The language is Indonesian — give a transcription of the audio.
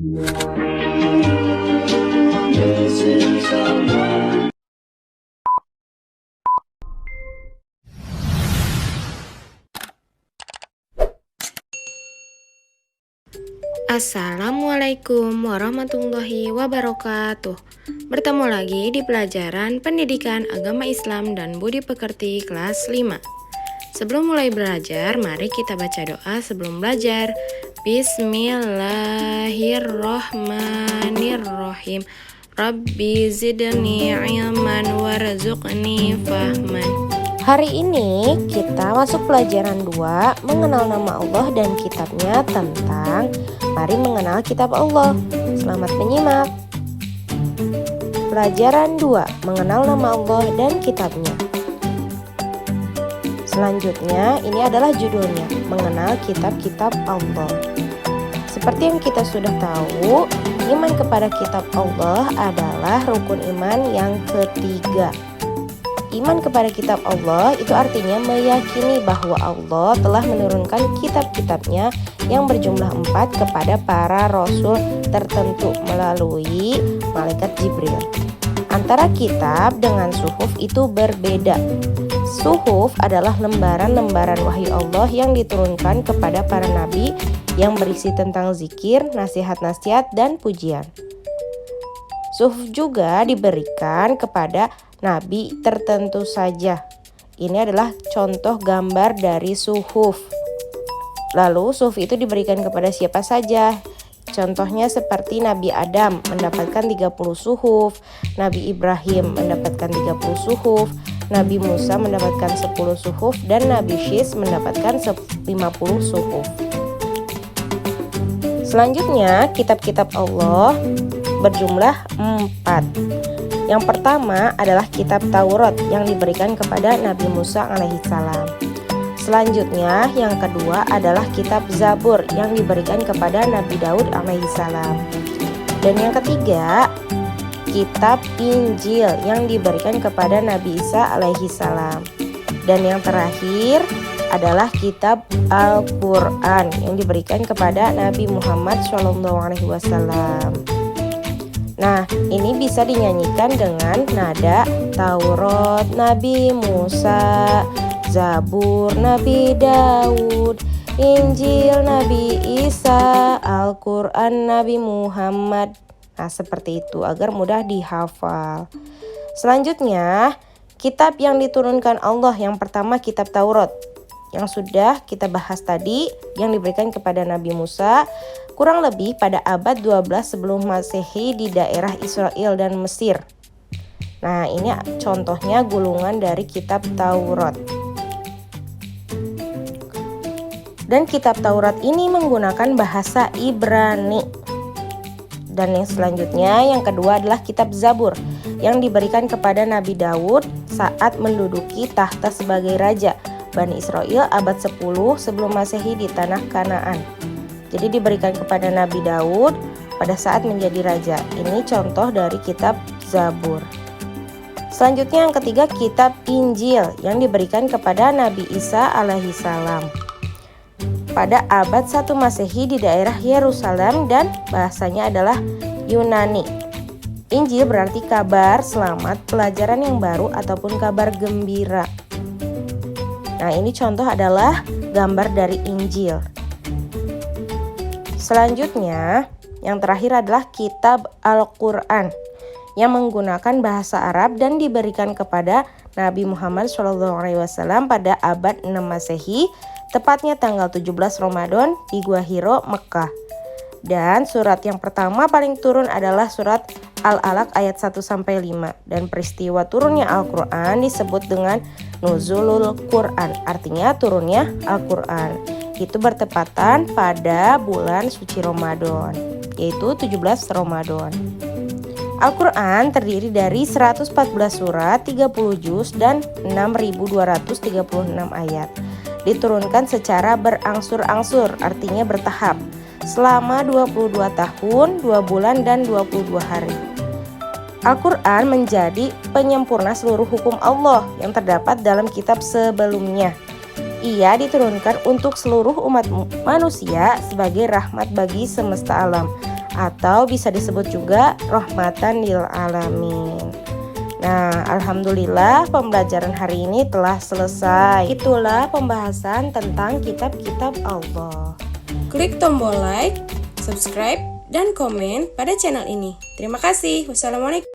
Assalamualaikum warahmatullahi wabarakatuh. Bertemu lagi di pelajaran Pendidikan Agama Islam dan Budi Pekerti kelas 5. Sebelum mulai belajar, mari kita baca doa sebelum belajar. Bismillahirrohmanirrohim. Rabbi zidni ilman warzuqni fahman. Hari ini kita masuk pelajaran 2, mengenal nama Allah dan kitabnya, tentang mari mengenal kitab Allah. Selamat menyimak. Pelajaran 2, mengenal nama Allah dan kitabnya. Selanjutnya, ini adalah judulnya, mengenal kitab-kitab Allah. Seperti yang kita sudah tahu, iman kepada kitab Allah adalah rukun iman yang ketiga. Iman kepada kitab Allah itu artinya meyakini bahwa Allah telah menurunkan kitab-kitabnya yang berjumlah 4 kepada para rasul tertentu melalui malaikat Jibril. Antara kitab dengan suhuf itu berbeda. Suhuf adalah lembaran-lembaran wahyu Allah yang diturunkan kepada para nabi yang berisi tentang zikir, nasihat-nasihat, dan pujian. Suhuf juga diberikan kepada nabi tertentu saja. Ini adalah contoh gambar dari suhuf. Lalu suhuf itu diberikan kepada siapa saja? Contohnya seperti Nabi Adam mendapatkan 30 suhuf, Nabi Ibrahim mendapatkan 30 suhuf, Nabi Musa mendapatkan 10 suhuf, dan Nabi Syis mendapatkan 50 suhuf. Selanjutnya, kitab-kitab Allah berjumlah 4. Yang pertama adalah kitab Taurat yang diberikan kepada Nabi Musa alaihissalam. Selanjutnya, yang kedua adalah kitab Zabur yang diberikan kepada Nabi Daud alaihissalam. Dan yang ketiga, kitab Injil yang diberikan kepada Nabi Isa alaihissalam. Dan yang terakhir adalah kitab Al-Quran yang diberikan kepada Nabi Muhammad SAW. Nah, ini bisa dinyanyikan dengan nada Taurat Nabi Musa, Zabur Nabi Daud, Injil Nabi Isa, Al-Quran Nabi Muhammad. Nah, seperti itu agar mudah dihafal. Selanjutnya, kitab yang diturunkan Allah yang pertama kitab Taurat yang sudah kita bahas tadi, yang diberikan kepada Nabi Musa kurang lebih pada abad 12 sebelum Masehi di daerah Israel dan Mesir. Nah, ini contohnya gulungan dari kitab Taurat. Dan kitab Taurat ini menggunakan bahasa Ibrani. Dan yang selanjutnya, yang kedua adalah kitab Zabur yang diberikan kepada Nabi Daud saat menduduki tahta sebagai raja Bani Israel abad 10 sebelum Masehi di tanah Kanaan. Jadi diberikan kepada Nabi Daud pada saat menjadi raja. Ini contoh dari kitab Zabur. Selanjutnya yang ketiga, kitab Injil yang diberikan kepada Nabi Isa alaihissalam pada abad 1 Masehi di daerah Yerusalem dan bahasanya adalah Yunani. Injil berarti kabar selamat, pelajaran yang baru, ataupun kabar gembira. Nah, ini contoh adalah gambar dari Injil. Selanjutnya, yang terakhir adalah kitab Al-Quran yang menggunakan bahasa Arab dan diberikan kepada Nabi Muhammad SAW pada abad 6 Masehi, tepatnya tanggal 17 Ramadan di Gua Hiro, Mekah. Dan surat yang pertama paling turun adalah surat Al-Alaq ayat 1-5. Dan peristiwa turunnya Al-Quran disebut dengan Nuzulul Quran, artinya turunnya Al-Quran. Itu bertepatan pada bulan suci Ramadan, yaitu 17 Ramadan. Al-Quran terdiri dari 114 surat, 30 juz, dan 6.236 ayat. Diturunkan secara berangsur-angsur, artinya bertahap, selama 22 tahun, 2 bulan, dan 22 hari. Al-Quran menjadi penyempurna seluruh hukum Allah yang terdapat dalam kitab sebelumnya. Ia diturunkan untuk seluruh umat manusia sebagai rahmat bagi semesta alam. atau bisa disebut juga rahmatan lil alamin. Nah, alhamdulillah pembelajaran hari ini telah selesai. Itulah pembahasan tentang kitab-kitab Allah. Klik tombol like, subscribe, dan komen pada channel ini. Terima kasih. Wassalamualaikum.